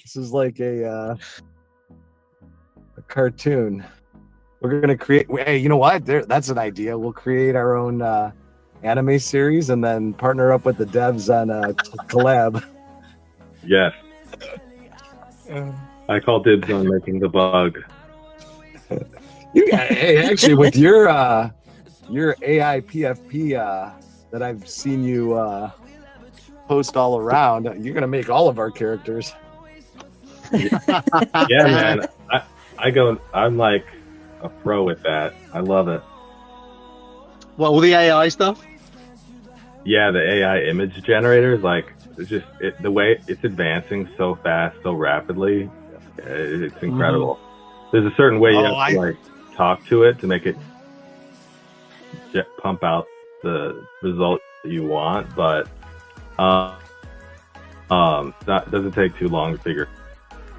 This is like a cartoon. We're gonna create. Hey, you know what? That's an idea. We'll create our own anime series and then partner up with the devs on a collab. Yes. I call dibs on making the bug. Hey, actually, with your AI PFP that I've seen you post all around, you're gonna make all of our characters. Yeah, man. I'm like a pro with that. I love it. What, all the AI stuff? Yeah, the AI image generators, like, it's just the way it's advancing so fast, so rapidly. It's incredible. There's a certain way you have to like talk to it to make it pump out the result that you want, but that doesn't take too long to figure.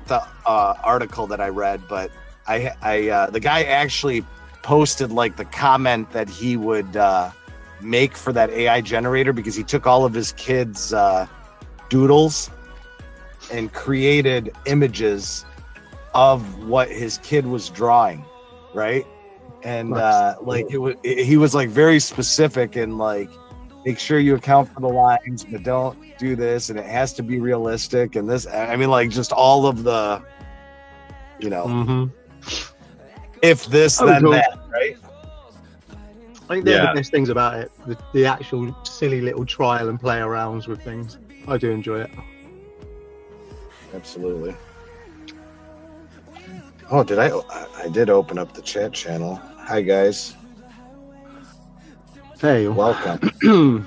The article that I read, but the guy actually posted like the comment that he would make for that AI generator, because he took all of his kids' doodles and created images of what his kid was drawing, right? And he was like very specific and like, make sure you account for the lines, but don't do this, and it has to be realistic. And this, I mean, like, just all of the, you know, if this, then that, right? I think they're the best things about it. The actual silly little trial and play arounds with things. I do enjoy it. Absolutely. Oh, I did open up the chat channel. Hi, guys. Hey, welcome.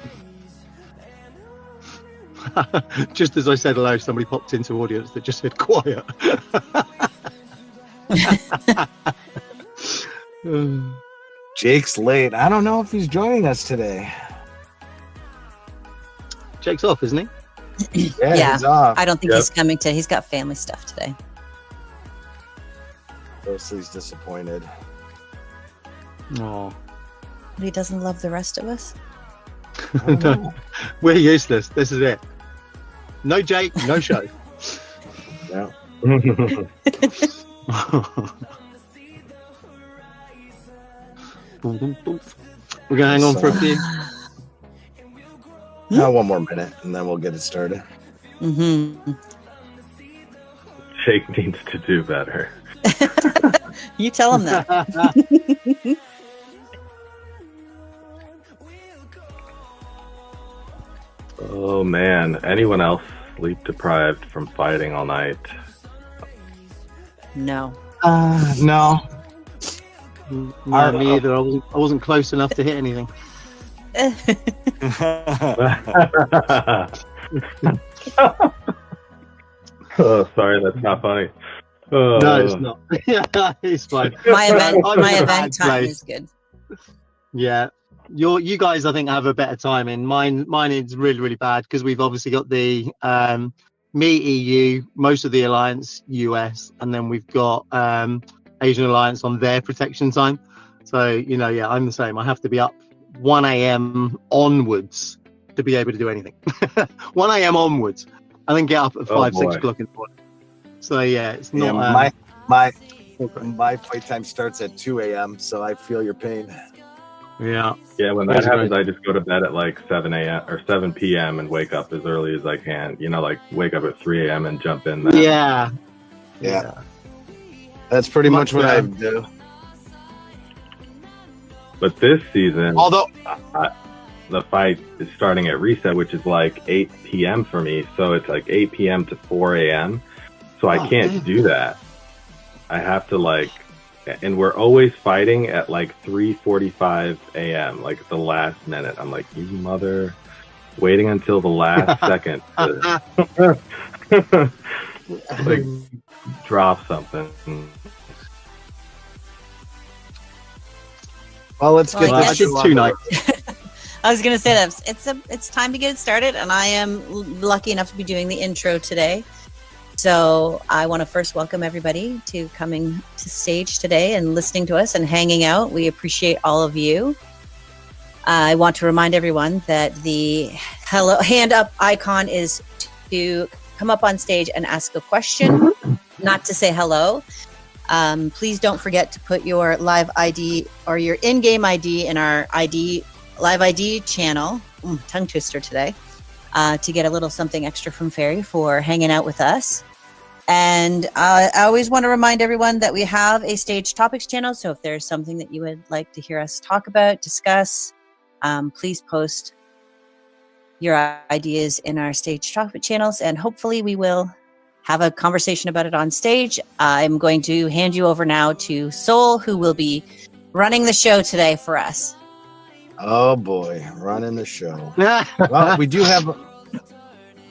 Just as I said hello, somebody popped into audience that just said quiet. Jake's late. I don't know if he's joining us today. Jake's off, isn't he? Yeah, he's off. I don't think he's coming today. He's got family stuff today. Mostly's disappointed. Oh. But he doesn't love the rest of us? No, we're useless. This is it. No Jake, no show. Yeah. We're gonna hang on for a few. One more minute, and then we'll get it started. Jake needs to do better. You tell him that. Oh man, anyone else sleep deprived from fighting all night? No. No. No, me either. I wasn't close enough to hit anything. Oh, sorry, that's not funny. No, it's not. It's fine. My event time is good. Yeah. You guys, I think, have a better timing. Mine is really, really bad because we've obviously got the me EU, most of the Alliance US, and then we've got Asian Alliance on their protection time. So, I'm the same. I have to be up 1 a.m. onwards to be able to do anything. 1 a.m. onwards, and then get up at 6 o'clock in the morning. So it's not. My fight time starts at 2 a.m. So I feel your pain. Yeah. Yeah, when that happens, I just go to bed at like 7 a.m. or 7 p.m. and wake up as early as I can. Like wake up at 3 a.m. and jump in. Yeah. That's pretty much what I do. But this season, although the fight is starting at reset, which is like 8 p.m. for me. So it's like 8 p.m. to 4 a.m. So I can't do that. I have to and we're always fighting at like 3:45 a.m. like at the last minute. I'm like, you mother, waiting until the last second to like drop something. Well, let's get this tonight. I was going to say that it's time to get it started, and I am lucky enough to be doing the intro today. So I want to first welcome everybody to coming to stage today and listening to us and hanging out. We appreciate all of you. I want to remind everyone that the hand up icon is to come up on stage and ask a question, not to say hello. Please don't forget to put your live ID or your in-game ID in our live ID channel. Tongue twister today. To get a little something extra from Fairy for hanging out with us. And I always want to remind everyone that we have a Stage Topics channel. So if there's something that you would like to hear us talk about, discuss, please post your ideas in our Stage Topic channels. And hopefully we will have a conversation about it on stage. I'm going to hand you over now to Soul, who will be running the show today for us. Oh boy, running the show. Well, we do have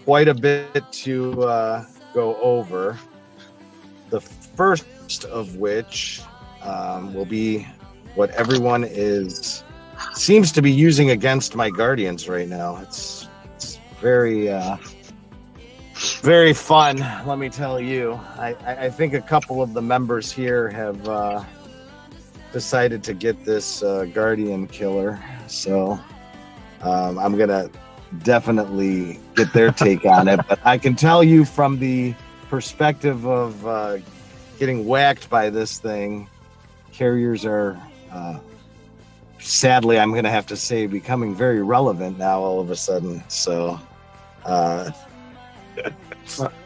quite a bit to go over. The first of which will be what everyone seems to be using against my Guardians right now. It's very very fun, let me tell you. I think a couple of the members here have decided to get this Guardian killer, so I'm gonna definitely get their take on it. But I can tell you from the perspective of getting whacked by this thing, carriers are sadly, I'm gonna have to say, becoming very relevant now all of a sudden. So I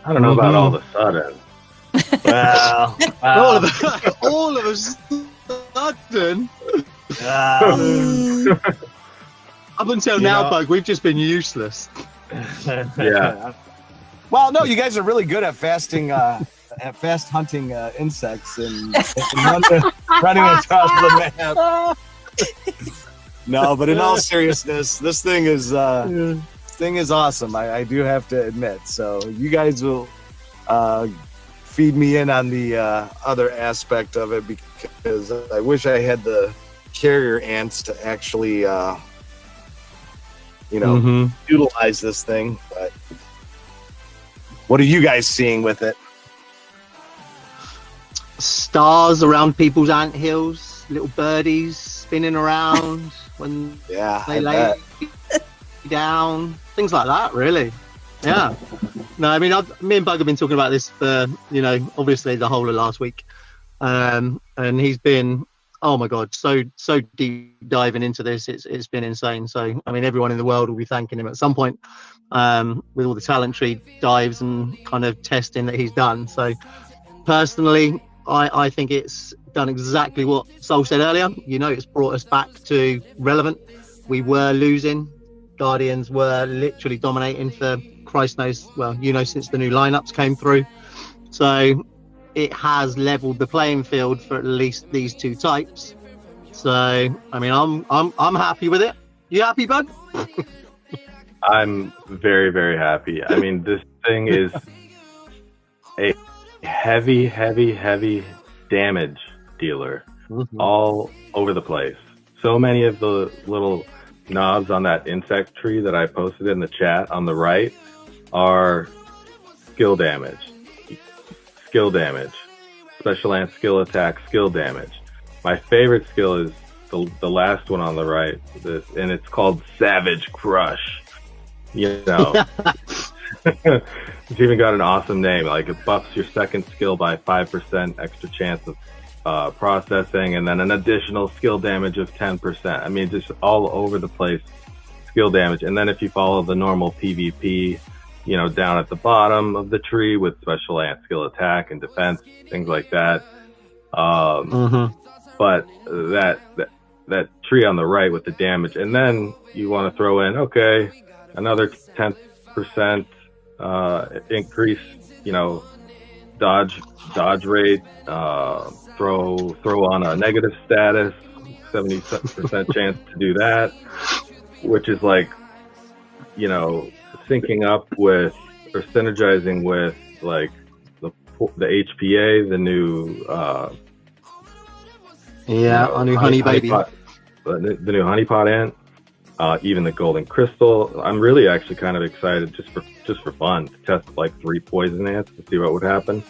don't know about all of a sudden. well, all of a sudden. Up until now, Bug, we've just been useless. Yeah. Well, no, you guys are really good at fast hunting insects and running across the map. No, but in all seriousness, this thing is awesome. I do have to admit. So you guys will feed me in on the other aspect of it, because I wish I had the carrier ants to actually utilize this thing. But what are you guys seeing with it? Stars around people's anthills, little birdies spinning around when they lay down, things like that, really. Yeah. No, I mean, me and Bug have been talking about this for, obviously the whole of last week. And he's been, oh my God, so deep diving into this. It's been insane. So, I mean, everyone in the world will be thanking him at some point with all the talent tree dives and kind of testing that he's done. So personally, I think it's done exactly what Soul said earlier. It's brought us back to relevant. We were losing. Guardians were literally dominating for Christ knows, since the new lineups came through. So it has leveled the playing field for at least these two types. So I mean, I'm happy with it. You happy, Bud? I'm very, very happy. I mean, this thing is a heavy damage dealer all over the place. So many of the little knobs on that insect tree that I posted in the chat on the right are skill damage, special ant skill attack, skill damage. My favorite skill is the last one on the right, and it's called Savage Crush. It's even got an awesome name. Like, it buffs your second skill by 5% extra chance of processing, and then an additional skill damage of 10%. I mean, just all over the place skill damage. And then if you follow the normal PvP, down at the bottom of the tree with special ant skill attack and defense, things like that. But that tree on the right with the damage, and then you want to throw in, another 10% increase, dodge rate, throw on a negative status, 70% chance to do that, which is like, syncing up with or synergizing with like the HPA, the new our new honey baby, the new honeypot ant, even the golden crystal. I'm really actually kind of excited just for fun to test like 3 poison ants to see what would happen,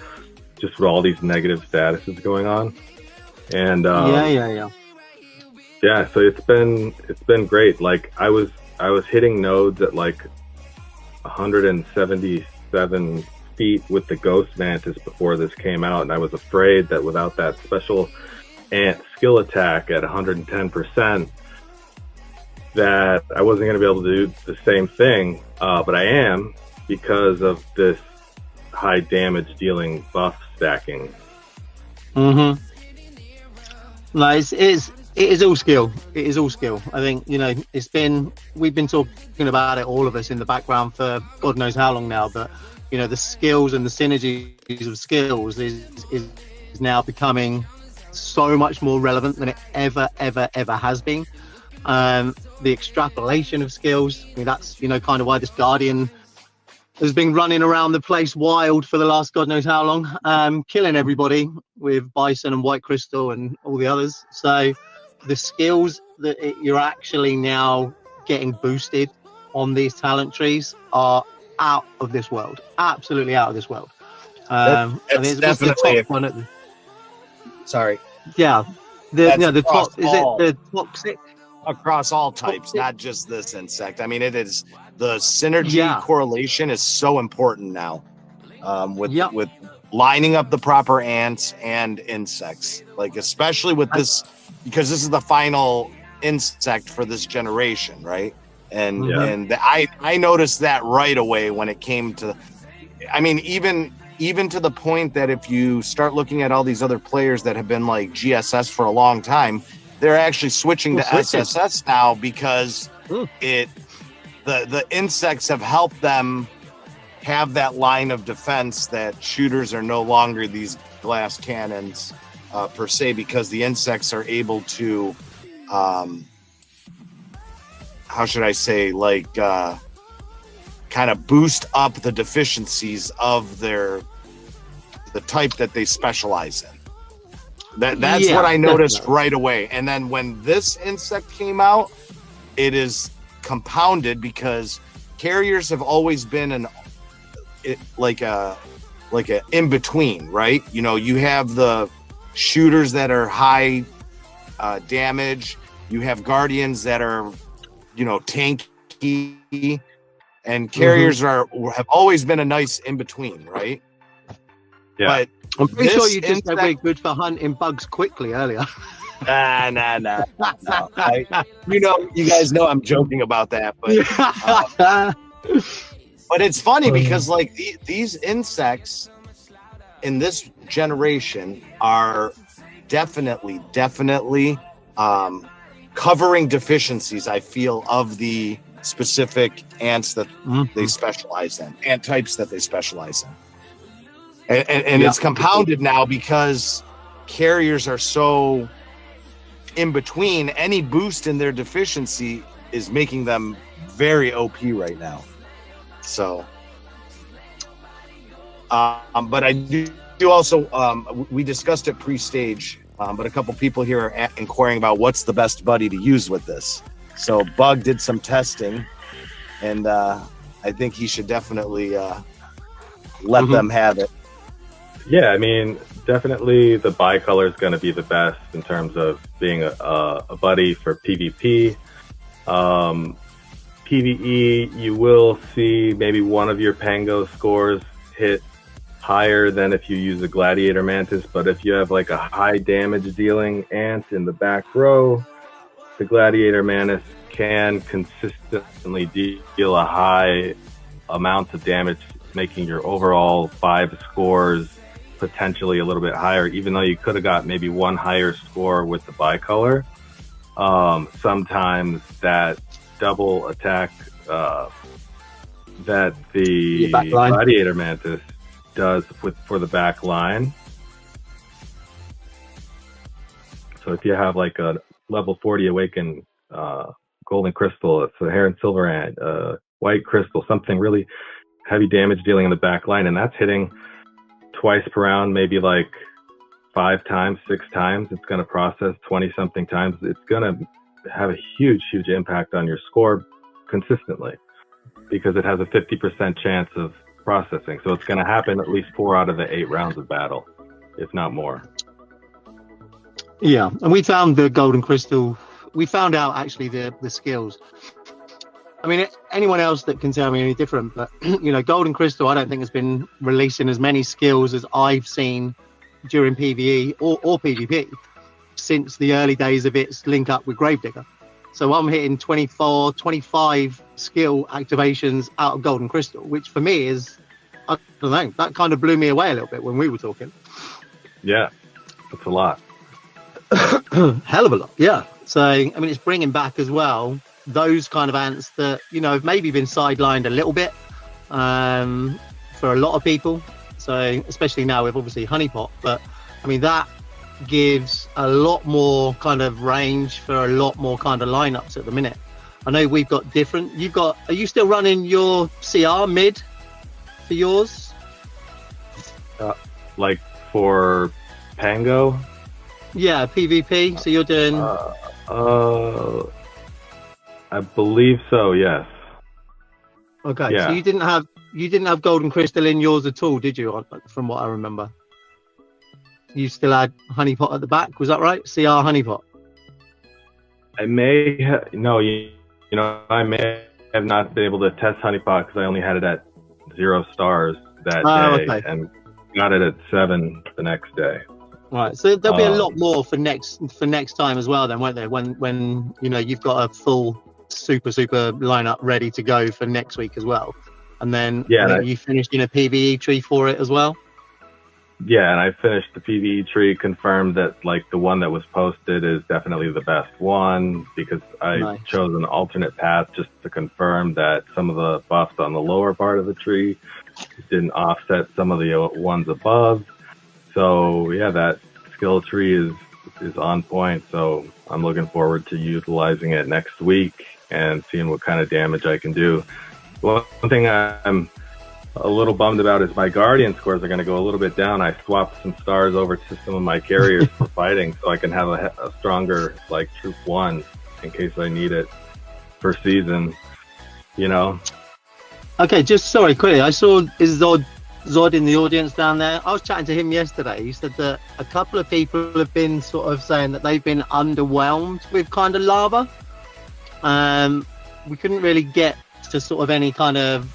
just with all these negative statuses going on. And so it's been great. Like I was hitting nodes at like 176 7 feet with the ghost mantis before this came out, and I was afraid that without that special ant skill attack at 110%, that I wasn't going to be able to do the same thing, but I am, because of this high damage dealing buff stacking. Mm-hmm. No, it is all skill. It is all skill. I think, you know, we've been talking about it, all of us, in the background for God knows how long now, but, you know, the skills and the synergies of skills is now becoming so much more relevant than it ever has been. The extrapolation of skills, I mean, that's, you know, kind of why this Guardian has been running around the place wild for the last God knows how long, killing everybody with Bison and White Crystal and all the others. So the skills that you're actually now getting boosted on these talent trees are out of this world, absolutely out of this world. That's definitely the top one sorry. Yeah, the top, is it the toxic? Across all types, not just this insect. I mean, it is, the synergy correlation is so important now, with lining up the proper ants and insects, like especially with this, because this is the final insect for this generation, right? And I noticed that right away when it came to, I mean, even to the point that if you start looking at all these other players that have been like GSS for a long time, they're actually switching to SSS now, because the insects have helped them have that line of defense, that shooters are no longer these glass cannons per se, because the insects are able to, how should I say, like kind of boost up the deficiencies of the type that they specialize in. That's what I noticed right away. And then when this insect came out, it is compounded, because carriers have always been like a in between, right? You know, you have the shooters that are high damage, you have guardians that are, you know, tanky, and carriers have always been a nice in between, right? Yeah. But I'm pretty sure you just said we're good for hunting bugs quickly earlier. Nah. You know, you guys know I'm joking about that, but it's funny because like these insects in this generation are definitely covering deficiencies, I feel, of the specific ants that they specialize in, ant types that they specialize in. And it's compounded now because carriers are so in between. Any boost in their deficiency is making them very OP right now. So, but I do also, we discussed it pre-stage, but a couple people here are inquiring about what's the best buddy to use with this. So Bug did some testing, and I think he should definitely let them have it. Yeah, I mean, definitely the bicolor is going to be the best in terms of being a buddy for PvP. PvE, you will see maybe one of your Pango scores hit higher than if you use a Gladiator Mantis, but if you have like a high damage dealing ant in the back row, the Gladiator Mantis can consistently deal a high amount of damage, making your overall 5 scores potentially a little bit higher, even though you could have got maybe one higher score with the bicolor. Sometimes that double attack that the Gladiator Mantis does for the back line. So if you have like a level 40 Awaken Golden Crystal, it's a Heron Silver Ant, White Crystal, something really heavy damage dealing in the back line, and that's hitting twice per round, maybe like 5 times, 6 times. It's going to process 20 something times. It's going to have a huge impact on your score consistently, because it has a 50% chance of processing. So it's going to happen at least 4 out of the 8 rounds of battle, if not more. Yeah, and we found the Golden Crystal. We found out actually the skills I mean, anyone else that can tell me any different, but you know, Golden Crystal, I don't think has been releasing as many skills as I've seen during PvE or PvP since the early days of its link up with Gravedigger. So I'm hitting 24, 25 skill activations out of Golden Crystal, which for me is, I don't know, that kind of blew me away a little bit when we were talking. Yeah, that's a lot. Hell of a lot, yeah. So, I mean, it's bringing back as well those kind of ants that, you know, have maybe been sidelined a little bit for a lot of people. So, especially now with obviously Honeypot, but I mean, that gives a lot more kind of range for a lot more kind of lineups at the minute. I know we've got different. Are you still running your CR mid for yours? Like for Pango? Yeah, PvP. So you're doing. I believe so. Yes. Okay. Yeah. So you didn't have Golden Crystal in yours at all, did you? From what I remember, you still had Honeypot at the back. Was that right? CR Honeypot. I may have, no, you know, I may have not been able to test Honeypot because I only had it at 0 stars that day, okay. and got it at 7 the next day. Right, so there'll be a lot more for next time as well, then, won't there? When you know you've got a full super lineup ready to go for next week as well, and then you finished in a PvE tree for it as well. Yeah, and I finished the PvE tree, confirmed that like the one that was posted is definitely the best one because I chose an alternate path just to confirm that some of the buffs on the lower part of the tree didn't offset some of the ones above. So yeah, that skill tree is on point. So I'm looking forward to utilizing it next week and seeing what kind of damage I can do. One thing I'm a little bummed about is my Guardian scores are going to go a little bit down. I swapped some stars over to some of my carriers for fighting so I can have a stronger like Troop 1 in case I need it for season, you know? Okay, just sorry, quickly. I saw Zod in the audience down there. I was chatting to him yesterday. He said that a couple of people have been sort of saying that they've been underwhelmed with kind of lava. We couldn't really get to sort of any kind of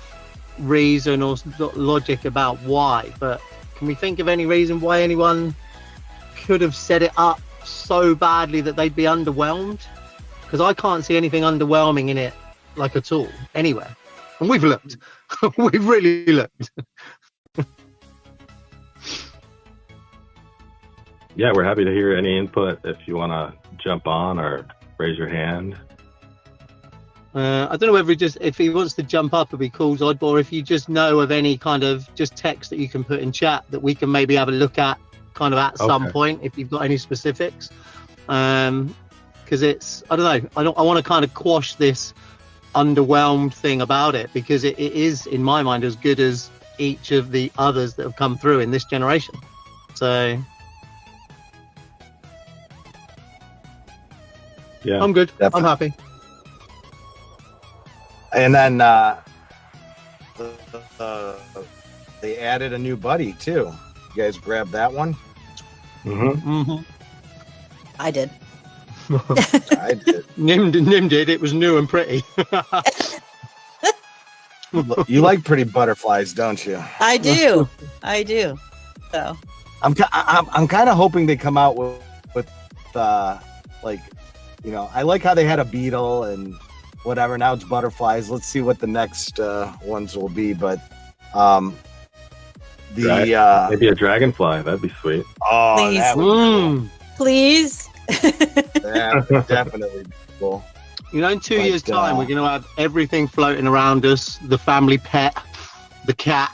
reason or logic about why, but can we think of any reason why anyone could have set it up so badly that they'd be underwhelmed? Because I can't see anything underwhelming in it, like at all, anywhere. And we've looked. We've really looked. Yeah, we're happy to hear any input if you want to jump on or raise your hand. I don't know whether if he wants to jump up, it'd be cool, Zod, or if you just know of any kind of just text that you can put in chat that we can maybe have a look at kind of at some point, if you've got any specifics. Because it's, I don't know, I want to kind of quash this underwhelmed thing about it, because it is, in my mind, as good as each of the others that have come through in this generation. So yeah, I'm good. Definitely. I'm happy. And then they added a new buddy too. You guys grabbed that one? I did. I did. Nim did. It was new and pretty. You like pretty butterflies, don't you? I do. So I'm kind of hoping they come out with like, you know, I like how they had a beetle and whatever. Now it's butterflies. Let's see what the next ones will be. But maybe a dragonfly. That'd be sweet. Oh, please. that would be cool. Please. That would definitely be cool. You know, in 2 years' time, we're going to have everything floating around us: the family pet, the cat.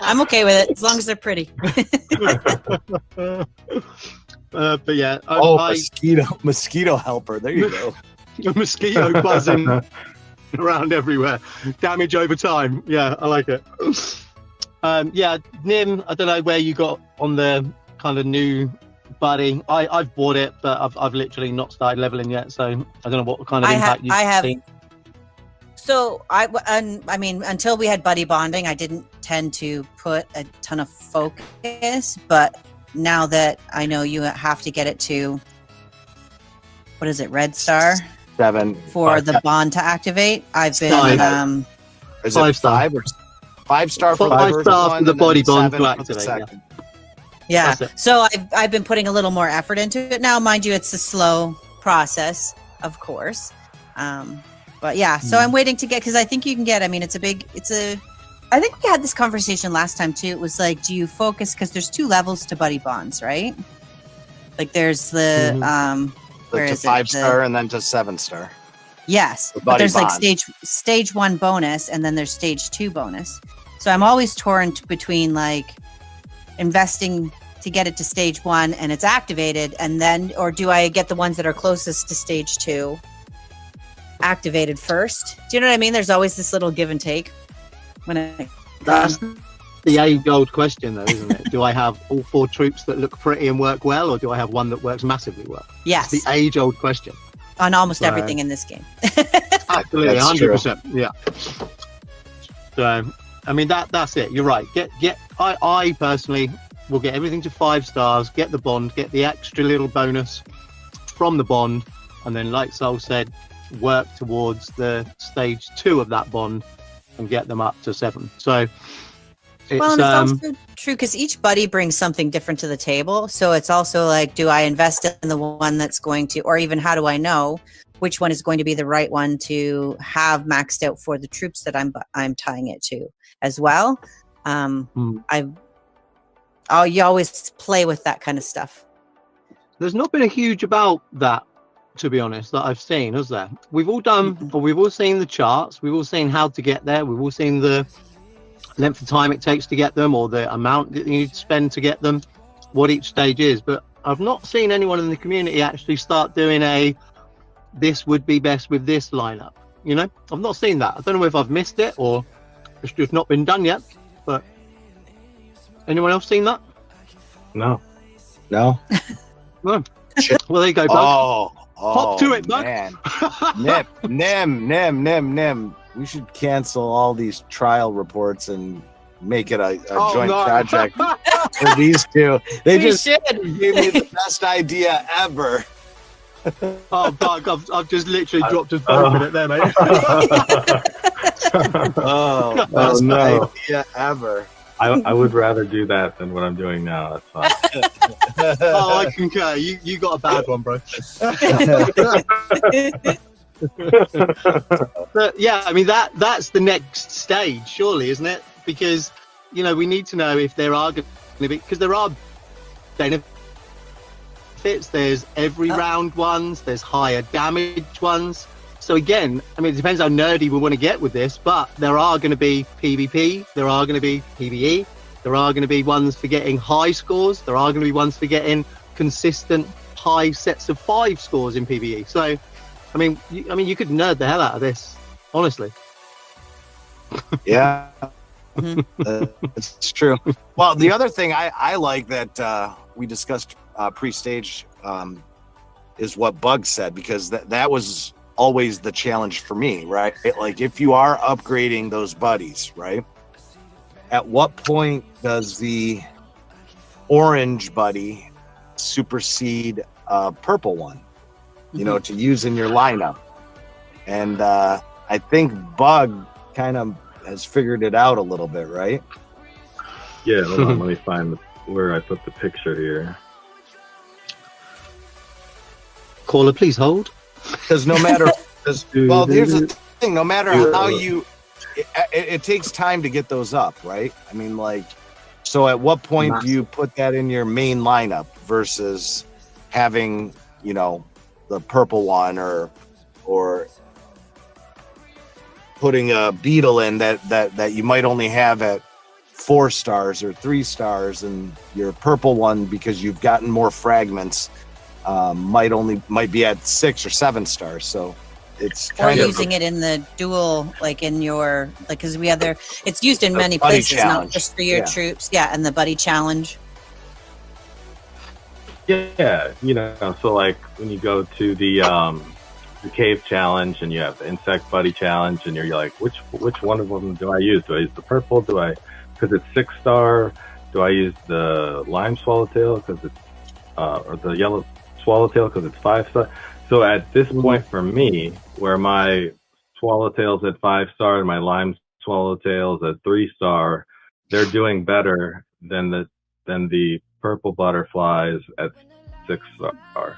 I'm okay with it as long as they're pretty. But yeah, mosquito helper. There you go. A mosquito buzzing around everywhere. Damage over time. Yeah, I like it. Yeah, Nim, I don't know where you got on the kind of new buddy. I've bought it, but I've literally not started leveling yet, so I don't know what kind of impact you've seen. So I mean, until we had buddy bonding, I didn't tend to put a ton of focus, but now that I know you have to get it to what is it, red star 7 for 5, the bond to activate. I've been is 5 it star. 5 or 5 star for the 5 first star one for the and then body bond 7 to for the activate. second? yeah. That's it. So I've been putting a little more effort into it now. Mind you, it's a slow process, of course. But yeah, so I'm waiting to get, because I think you can get, I mean, I think we had this conversation last time too. It was like, do you focus, because there's 2 levels to buddy bonds, right? Like there's the, where To is 5 it? star and then to 7 star. Yes, The but buddy there's like bond. stage 1 bonus, and then there's stage 2 bonus. So I'm always torn between like investing to get it to stage 1 and it's activated, and then, or do I get the ones that are closest to stage 2 activated first? Do you know what I mean? There's always this little give and take when it That's the age-old question, though, isn't it? Do I have all 4 troops that look pretty and work well, or do I have one that works massively well? yes, It's the age-old question. on almost Right. everything in this game. Absolutely, That's true. 100%. Yeah. So, I mean, that's it. You're right. I personally will get everything to 5 stars, get the bond, get the extra little bonus from the bond, and then, like Sol said, work towards the stage 2 of that bond and get them up to 7. So, it's, Well, and it's also true because each buddy brings something different to the table. So it's also like, do I invest in the one that's going to, or even how do I know which one is going to be the right one to have maxed out for the troops that I'm tying it to as well? You always play with that kind of stuff. there's not been a huge about that, to be honest, that I've seen, has there? We've all done, or we've all seen the charts, we've all seen how to get there, we've all seen the length of time it takes to get them, or the amount that you need to spend to get them, what each stage is. But I've not seen anyone in the community actually start doing this would be best with this lineup. You know, I've not seen that. I don't know if I've missed it or it's just not been done yet. But anyone else seen that? No. No? No. Well, there you go, Bug. Oh, Hop to it, Bug. man. Nim. We should cancel all these trial reports and make it a joint project for these 2. They just should. gave me the best idea ever. Oh, Bug, I've just literally dropped us both in it there, mate. Best no. idea ever. I would rather do that than what I'm doing now. That's fine. Oh, I concur. You got a bad one, bro. But yeah, I mean that's the next stage, surely, isn't it? Because we need to know if there are going to be, because there are benefits. There's every round ones. There's higher damage ones. So again, I mean, it depends how nerdy we want to get with this, but there are going to be PvP. There are going to be PvE. There are going to be ones for getting high scores. There are going to be ones for getting consistent high sets of 5 scores in PvE. So, I mean, you could nerd the hell out of this, honestly. Yeah, it's true. Well, the other thing I like that we discussed pre-stage is what Bug said, because that was always the challenge for me, right? Like, if you are upgrading those buddies, right? At what point does the orange buddy supersede a purple one, to use in your lineup? And I think Bug kind of has figured it out a little bit, right? Yeah, hold on, let me find where I put the picture here. Caller, please hold. Because no matter, well, here's the thing: no matter how it takes time to get those up, right? I mean, like, so at what point do you put that in your main lineup versus having, the purple one, or putting a beetle in that you might only have at 4 stars or 3 stars, and your purple one, because you've gotten more fragments, might be at 6 or 7 stars. So it's kind of using it in the dual, like in your, like, because it's used in many buddy places, challenge. not just for your troops. Yeah, and the buddy challenge. Yeah, so like when you go to the cave challenge and you have the insect buddy challenge, and you're like, which one of them do I use? Do I use the purple? Because it's 6 star? Do I use the lime swallowtail because it's or the yellow swallowtail because it's 5 star? So at this point for me, where my swallowtails at 5-star and my lime swallowtails at 3-star, they're doing better than the purple butterflies at 6-star.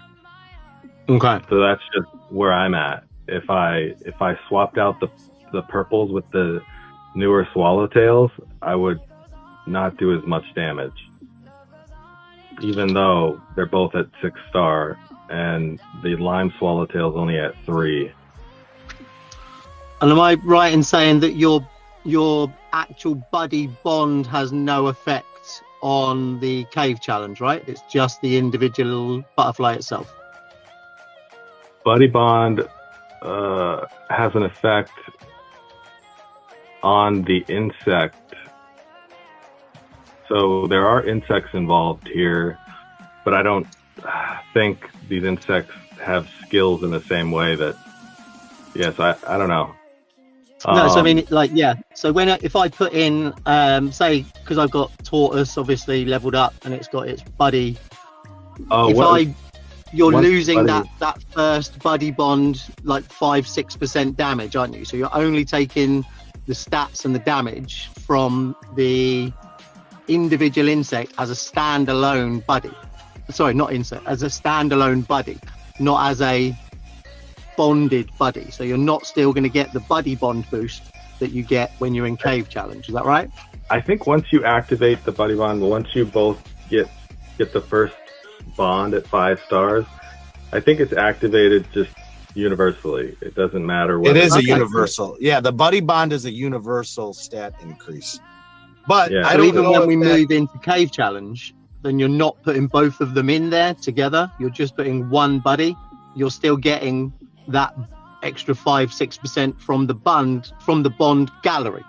Okay. So that's just where I'm at. If I swapped out the purples with the newer swallowtails, I would not do as much damage, even though they're both at 6-star and the lime swallowtail's only at 3. And am I right in saying that your actual buddy bond has no effect on the cave challenge, right? It's just the individual butterfly itself. Buddy bond has an effect on the insect. So there are insects involved here, but I don't think these insects have skills in the same way that, yes, I don't know. No, so I mean, like, yeah. So if I put in, say, because I've got tortoise obviously leveled up and it's got its buddy. You're losing buddy? that first buddy bond like 5-6% damage, aren't you? So you're only taking the stats and the damage from the individual insect as a standalone buddy. Sorry, not insect, as a standalone buddy, not as a bonded buddy. So you're not still going to get the buddy bond boost that you get when you're in cave challenge. Is that right? I think once you activate the buddy bond, once you both get the first bond at 5 stars, I think it's activated just universally. It doesn't matter what. It is a universal. Yeah, the buddy bond is a universal stat increase. But yeah. I So don't even know when if we that- move into cave challenge, then you're not putting both of them in there together. You're just putting one buddy. You're still getting that extra 5-6% from the bond gallery.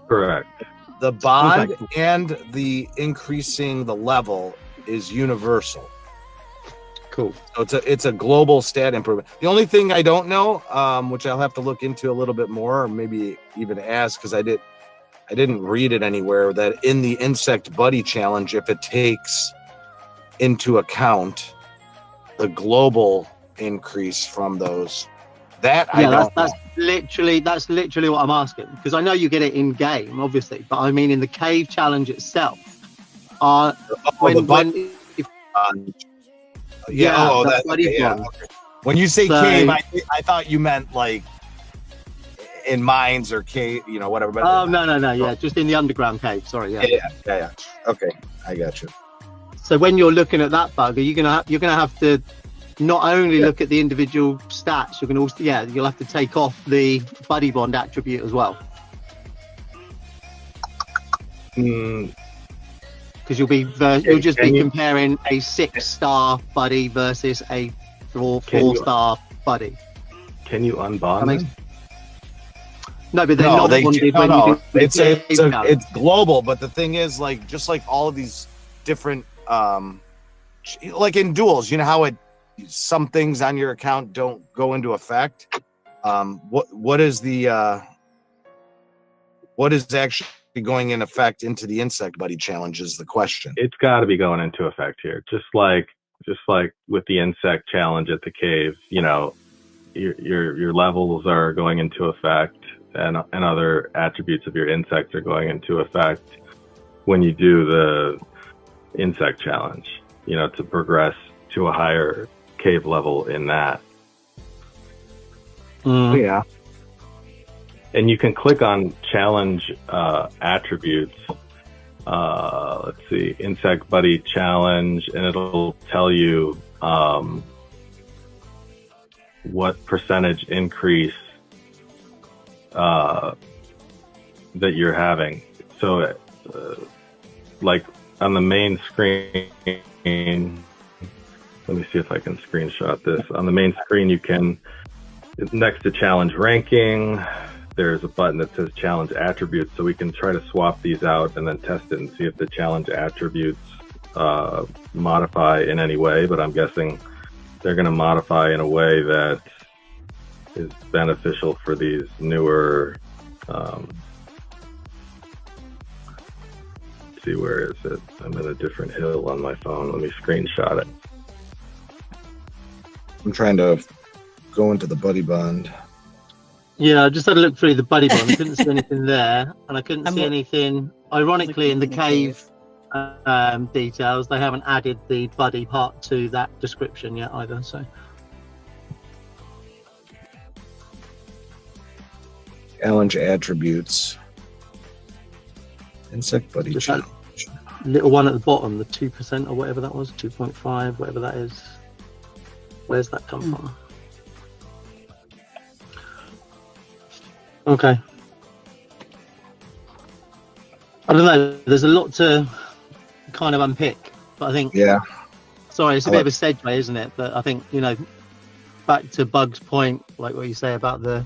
Correct. the bond Okay. and the increasing the level is universal. Cool. So it's a global stat improvement. The only thing I don't know, which I'll have to look into a little bit more, or maybe even ask, because I didn't read it anywhere, that in the insect buddy challenge, if it takes into account the global increase from those, that I don't know. That's literally what I'm asking, because I know you get it in game, obviously, but I mean in the cave challenge itself. When you say So- cave, I thought you meant like in mines or cave, whatever. But Oh no, yeah, just in the underground cave. Sorry, yeah. Okay, I got you. So when you're looking at that bug, you're gonna have to not only look at the individual stats, you're gonna also you'll have to take off the buddy bond attribute as well, because you'll just be comparing a 6-star buddy versus a 4-star buddy. Can you unbond them? No, but they're not bonded when you do the cave challenge. It's global, but the thing is, just like all of these different, like in duels, you know how some things on your account don't go into effect. What is actually going in effect into the insect buddy challenge is the question. It's got to be going into effect here, just like with the insect challenge at the cave. Your levels are going into effect, and other attributes of your insects are going into effect when you do the insect challenge, to progress to a higher cave level in that. Yeah. And you can click on challenge attributes. Let's see, insect buddy challenge, and it'll tell you what percentage increase that you're having. So like on the main screen, let me see if I can screenshot this. On the main screen, you can, next to challenge ranking, there's a button that says challenge attributes. So we can try to swap these out and then test it and see if the challenge attributes modify in any way. But I'm guessing they're going to modify in a way that is beneficial for these newer, let's see, where is it? I'm in a different hill on my phone. Let me screenshot it. I'm trying to go into the buddy bond. Yeah, I just had a look through the buddy bond. I couldn't see anything there, and I couldn't see anything. Ironically, in the cave details, they haven't added the buddy part to that description yet either. So Challenge attributes. Insect buddy Just that- challenge. little one at the bottom, the 2% or whatever that was, 2.5, whatever that is. Where's that come from? Okay. I don't know. There's a lot to kind of unpick, but I think. Yeah. Sorry, it's a bit of a segue, isn't it? But I think, you know, back to Bug's point, like what you say about the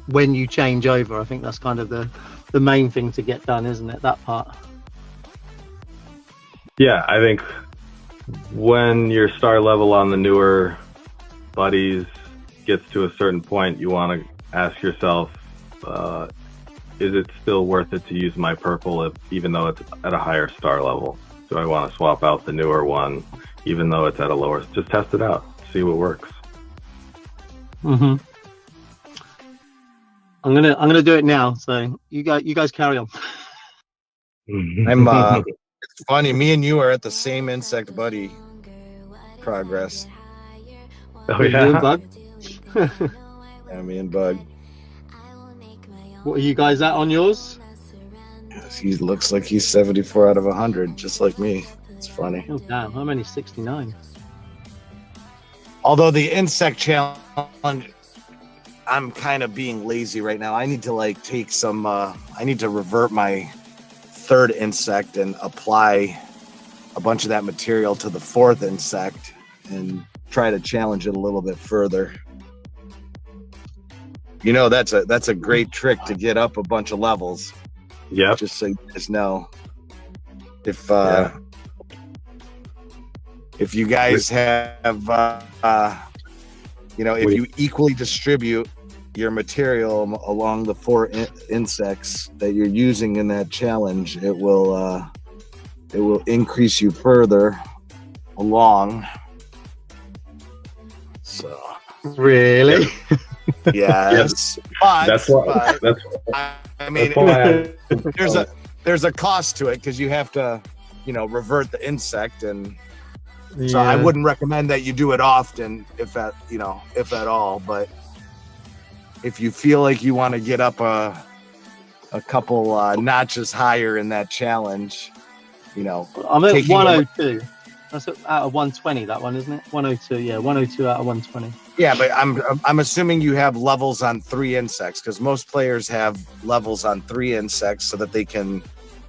when you change over, I think that's kind of the main thing to get done, isn't it? That part. Yeah, I think when your star level on the newer buddies gets to a certain point, you want to ask yourself, is it still worth it to use my purple even though it's at a higher star level? Do I want to swap out the newer one even though it's at a lower? Just test it out, see what works. Mm-hmm. I'm gonna do it now. So you guys carry on. I'm it's funny, me and you are at the same insect buddy progress. Oh You and yeah. Bug? Yeah, me and Bug. What are you guys at on yours? He looks like he's 74 out of 100, just like me. It's funny. Oh damn, I'm only 69. Although the insect challenge, I'm kind of being lazy right now. I need to like take some, I need to revert my third insect and apply a bunch of that material to the fourth insect and try to challenge it a little bit further. You know, that's a great trick to get up a bunch of levels. Yep. Just so you guys know. If if you guys have you know, if you equally distribute your material along the four insects that you're using in that challenge, it will increase you further along. So Really? yes, but, That's why. but That's I mean, why there's a cost to it because you have to, you know, revert the insect, and so I wouldn't recommend that you do it often, if at all. But if you feel like you want to get up a couple notches higher in that challenge, you know, I'm at taking 102. That's out of 120. That one, isn't it? 102. Yeah, 102 out of 120. Yeah, but I'm assuming you have levels on 3 insects, because most players have levels on 3 insects so that they can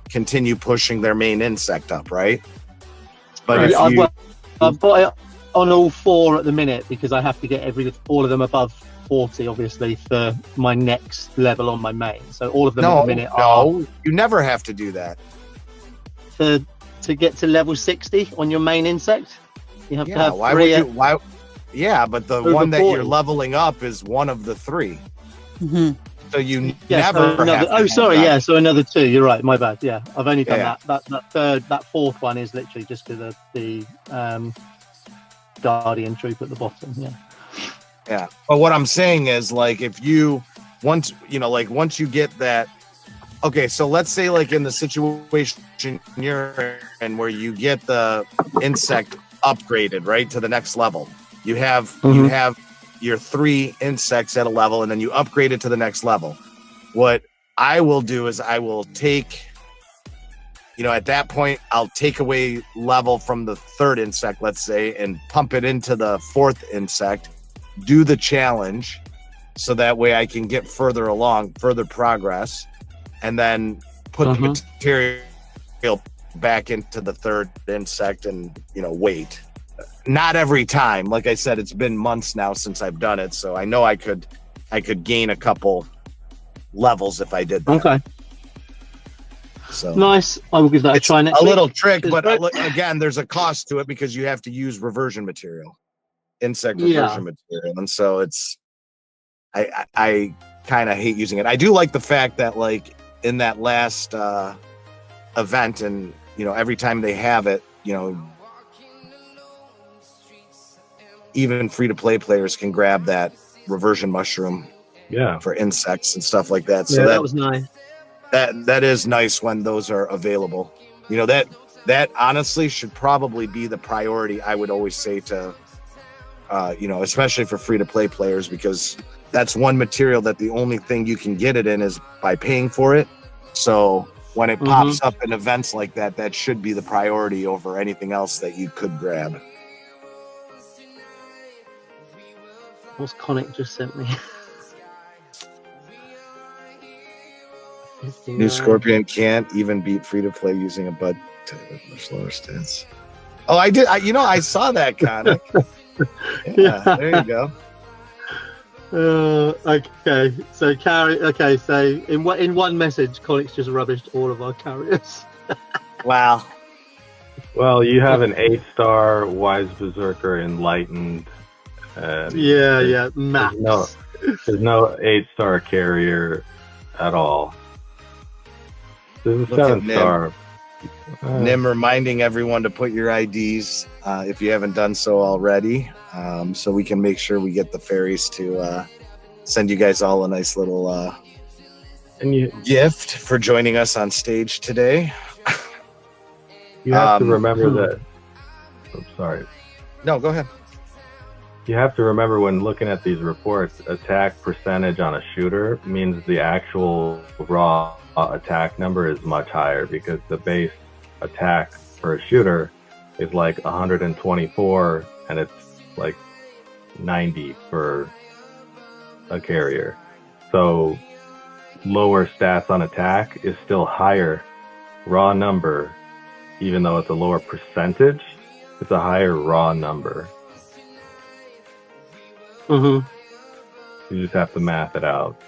continue pushing their main insect up, right? But if you, I've got it on all 4 at the minute because I have to get all of them above 40, obviously, for my next level on my main. So all of them at the minute are you never have to do that. to get to level 60 on your main insect. You have to have why 3. would you? Why? Yeah, but the Over one that 40. you're leveling up is one of the 3. Mm-hmm. So you Yeah, never. so have to do sorry. that. Yeah, so another 2. You're right. My bad. Yeah, I've only done Yeah. that 4th one is literally just to the guardian troop at the bottom. Yeah. Yeah, but what I'm saying is, like, if you once you get that, okay, so let's say like in the situation you're in where you get the insect upgraded right to the next level, you have your 3 insects at a level, and then you upgrade it to the next level. What I will do is I will take, you know, at that point I'll take away level from the 3rd insect, let's say, and pump it into the 4th insect, do the challenge, so that way I can get further along, further progress, and then put the material back into the 3rd insect and, you know, wait. Not every time. Like I said, it's been months now since I've done it, so I know I could gain a couple levels if I did that. Okay. So Nice. I will give that a try next a week. little trick, It's but great. again, there's a cost to it because you have to use reversion material, insect Yeah. reversion material, and so it's I kind of hate using it. I do like the fact that, like, in that last event, and, you know, every time they have it, you know, even free-to-play players can grab that reversion mushroom for insects and stuff like that. So that was nice. That is nice when those are available. You know, that honestly should probably be the priority, I would always say to you know, especially for free-to-play players, because that's one material that the only thing you can get it in is by paying for it. So when it pops up in events like that, that should be the priority over anything else that you could grab. What's Conic just sent me? New Scorpion can't even beat free-to-play using a bud to much lower stats. Oh, I did. I saw that, Conic. Yeah, there you go. Okay, so so in one message, Conic's just rubbished all of our carriers. Wow. Well, you have an 8-star Wise Berserker Enlightened. Max. There's no 8-star carrier at all. There's a 7-star. Nim reminding everyone to put your IDs if you haven't done so already, so we can make sure we get the fairies to send you guys all a nice little gift for joining us on stage today. You have to remember that. I'm sorry. No, go ahead. You have to remember when looking at these reports, attack percentage on a shooter means the actual raw attack number is much higher, because the base attack for a shooter is like 124 and it's like 90 for a carrier. So lower stats on attack is still higher raw number, even though it's a lower percentage, it's a higher raw number. You just have to math it out.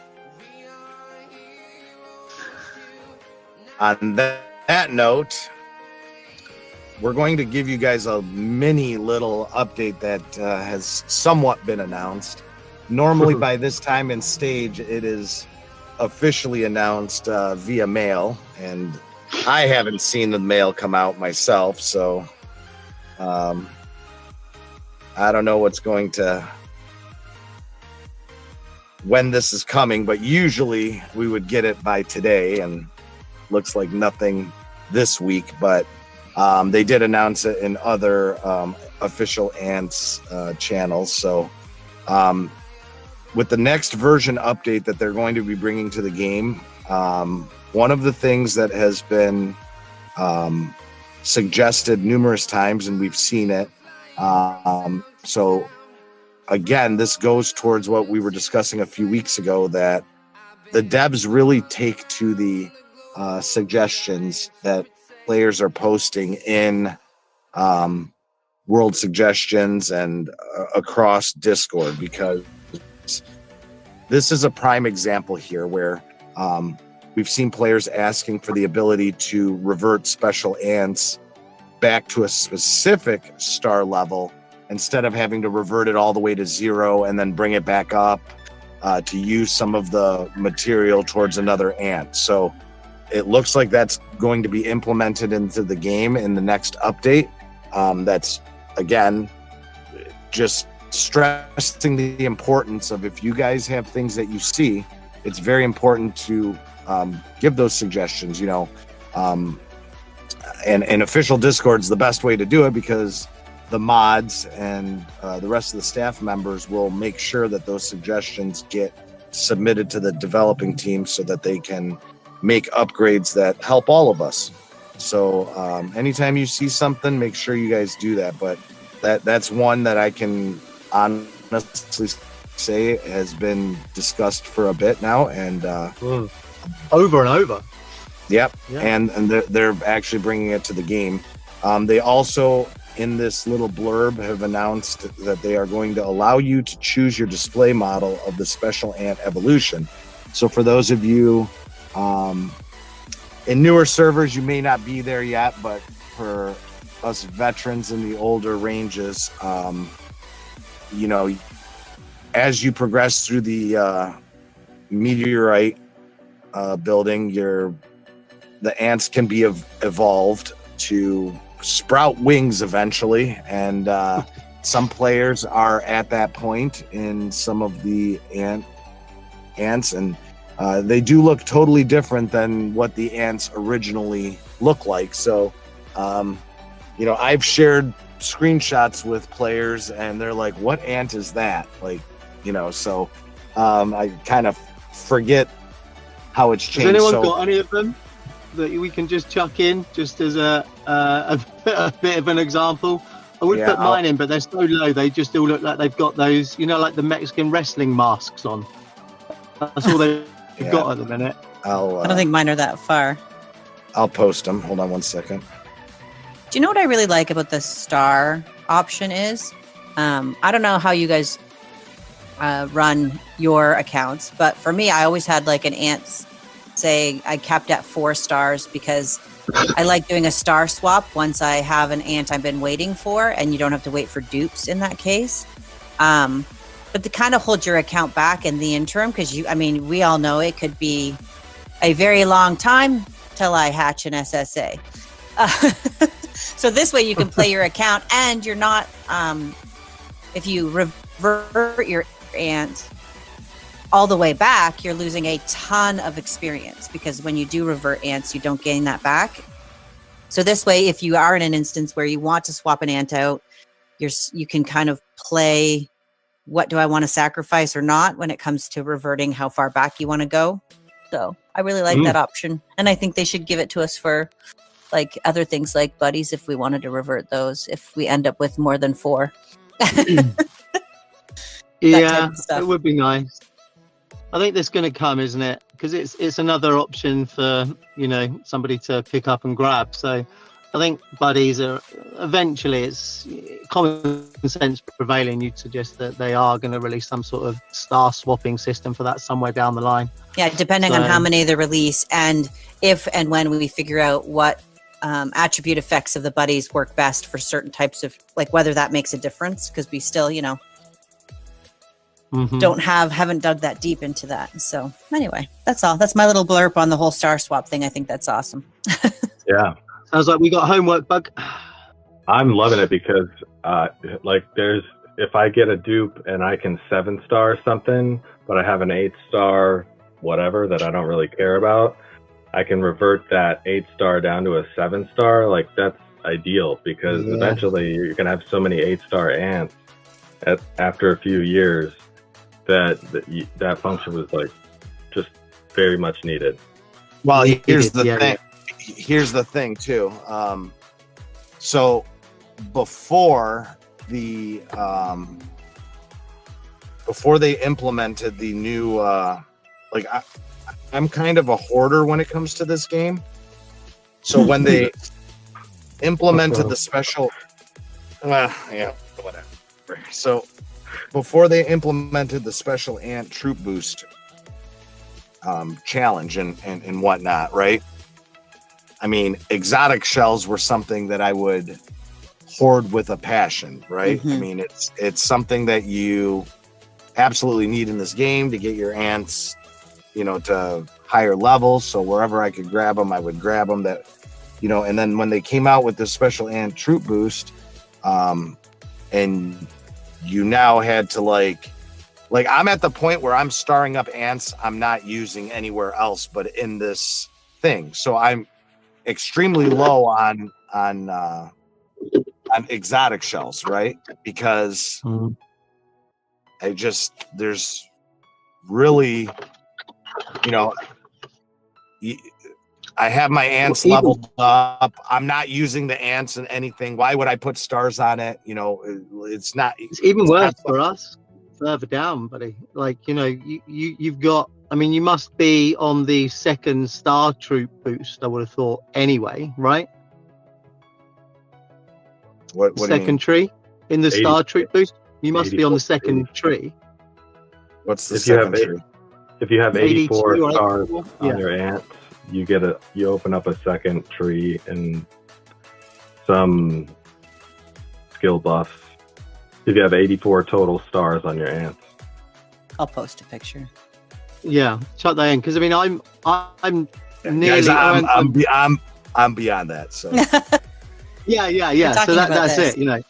On that note, we're going to give you guys a mini little update that has somewhat been announced. Normally by this time in stage, it is officially announced via mail, and I haven't seen the mail come out myself, so I don't know when this is coming, but usually we would get it by today, and looks like nothing this week, but they did announce it in other official Ants channels. So with the next version update that they're going to be bringing to the game, one of the things that has been suggested numerous times, and we've seen it, so again, this goes towards what we were discussing a few weeks ago, that the devs really take to the suggestions that players are posting in world suggestions and across Discord, because this is a prime example here where we've seen players asking for the ability to revert special ants back to a specific star level, instead of having to revert it all the way to 0 and then bring it back up to use some of the material towards another ant. So it looks like that's going to be implemented into the game in the next update. That's, again, just stressing the importance of, if you guys have things that you see, it's very important to give those suggestions, and official Discord's the best way to do it, because the mods and the rest of the staff members will make sure that those suggestions get submitted to the developing team so that they can make upgrades that help all of us. So anytime you see something, make sure you guys do that. But that's one that I can honestly say has been discussed for a bit now, and over and over. Yep. Yeah. And they're actually bringing it to the game. They also, in this little blurb, have announced that they are going to allow you to choose your display model of the special ant evolution. So for those of you in newer servers, you may not be there yet, but for us veterans in the older ranges, as you progress through the meteorite building, the ants can be evolved to sprout wings eventually, and some players are at that point in some of the ants, and they do look totally different than what the ants originally look like. So, I've shared screenshots with players, and they're like, "What ant is that?" So I kind of forget how it's changed. Has anyone got any of them that we can just chuck in, just as a bit of an example? I would put mine in, but they're so low, they just all look like they've got those, like the Mexican wrestling masks on. That's all they've got at the minute. I don't think mine are that far. I'll post them. Hold on one second. Do you know what I really like about the star option is? I don't know how you guys run your accounts, but for me, I always had like an ant, say I kept at 4 stars because I like doing a star swap once I have an ant I've been waiting for, and you don't have to wait for dupes in that case. But to kind of hold your account back in the interim, because we all know it could be a very long time till I hatch an SSA. So this way you can play your account, and you're not, if you revert your ant all the way back, you're losing a ton of experience, because when you do revert ants, you don't gain that back. So this way, if you are in an instance where you want to swap an ant out, you can kind of play, what do I want to sacrifice or not when it comes to reverting how far back you want to go. So I really like that option, and I think they should give it to us for like other things like buddies, if we wanted to revert those, if we end up with more than 4. Yeah, it would be nice. I think that's going to come, isn't it? Because it's another option for somebody to pick up and grab. So I think buddies are eventually, it's common sense prevailing. You'd suggest that they are going to release some sort of star swapping system for that somewhere down the line. Yeah, depending on how many they release, and if and when we figure out what attribute effects of the buddies work best for certain types of, like whether that makes a difference, because we still haven't dug that deep into that. So anyway, that's all. That's my little blurb on the whole star swap thing. I think that's awesome. Yeah. Sounds like we got homework, Bug. I'm loving it because if I get a dupe and I can 7-star something, but I have an 8-star whatever that I don't really care about, I can revert that 8-star down to a 7-star. Like, that's ideal, because eventually you're going to have so many 8-star ants after a few years that function was like just very much needed. Well, here's the thing. Here's the thing too. So before they implemented the new, I'm kind of a hoarder when it comes to this game. So when they implemented the special, whatever. So before they implemented the special ant troop boost challenge and whatnot, right? I mean, exotic shells were something that I would hoard with a passion, right? I mean, it's something that you absolutely need in this game to get your ants, to higher levels. So wherever I could grab them, I would grab them. That, and then when they came out with this special ant troop boost, and you now had to like I'm at the point where I'm starring up ants I'm not using anywhere else but in this thing. So I'm extremely low on exotic shells, right? Because there's really, I have my ants leveled up. I'm not using the ants in anything. Why would I put stars on it? It's not. It's even worse for us further down, buddy. Like, you've got. I mean, you must be on the 2nd star troop boost, I would have thought, anyway, right? What second tree in the 80, star troop boost? You must be on the 2nd tree. What's the second tree? If you have 84 82 stars on your ants, you open up a 2nd tree and some skill buffs. If you have 84 total stars on your ants. I'll post a picture. Yeah, chuck that in, because I mean, I'm nearly. Guys, I'm beyond that. So yeah. So that's it.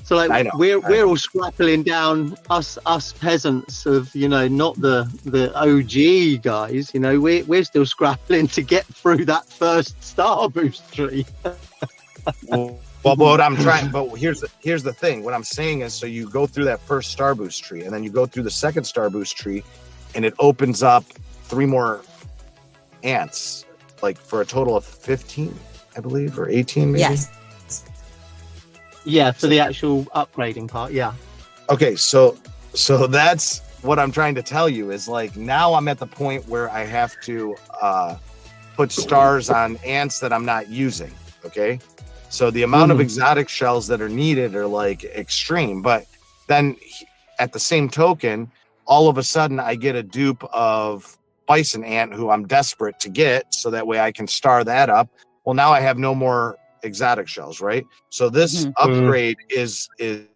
So like I know. we're all scrappling down, us peasants of, you know, not the OG guys, you know, we're still scrappling to get through that first star boost tree. Well, what I'm trying, but here's the thing. What I'm saying is, so you go through that first star boost tree, and then you go through the second star boost tree, and it opens up 3 more ants, like for a total of 15, I believe, or 18 maybe. Yes. Yeah, for the actual upgrading part, yeah. Okay, so that's what I'm trying to tell you is, like, now I'm at the point where I have to put stars on ants that I'm not using. Okay, so the amount of exotic shells that are needed are like extreme, but then at the same token, all of a sudden I get a dupe of bison ant who I'm desperate to get, so that way I can star that up. Well, now I have no more exotic shells, right? So this upgrade is going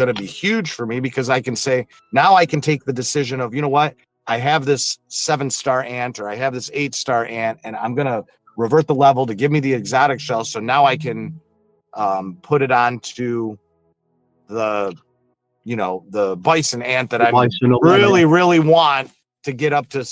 to be huge for me, because I can say, now I can take the decision of, you know what, I have this 7-star ant, or I have this 8-star ant, and I'm going to revert the level to give me the exotic shell. So now I can put it onto the, you know, the bison ant that I really want to get up to,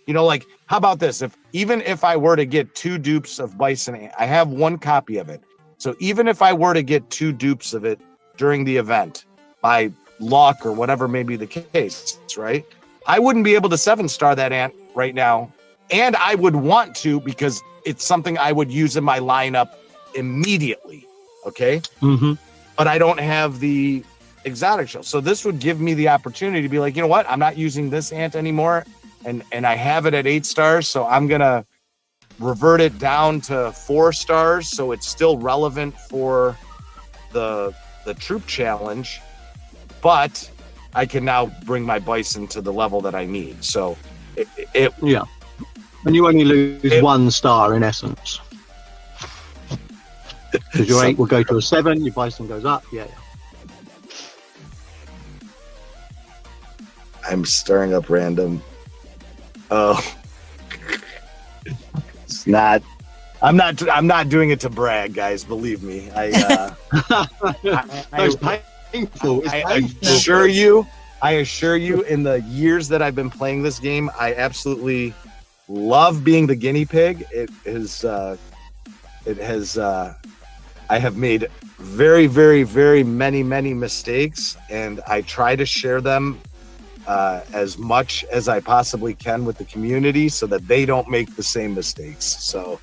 you know, like, how about this? Even if I were to get 2 dupes of bison ant, I have 1 copy of it. So even if I were to get 2 dupes of it during the event by luck or whatever may be the case, right? I wouldn't be able to 7-star that ant right now. And I would want to, because it's something I would use in my lineup immediately. Okay. But I don't have the exotic shell. So this would give me the opportunity to be like, you know what? I'm not using this ant anymore. And I have it at 8 stars. So I'm going to revert it down to 4 stars. So it's still relevant for the troop challenge, but I can now bring my bison to the level that I need. So yeah. And you only lose 1 star in essence. Because your 8 will go to a 7, your bison goes up. Yeah. I'm stirring up random. Oh, it's not. I'm not doing it to brag, guys. Believe me. It's painful. I assure you, in the years that I've been playing this game, I absolutely love being the guinea pig. I have made very, very, very many mistakes, and I try to share them as much as I possibly can with the community, so that they don't make the same mistakes. So,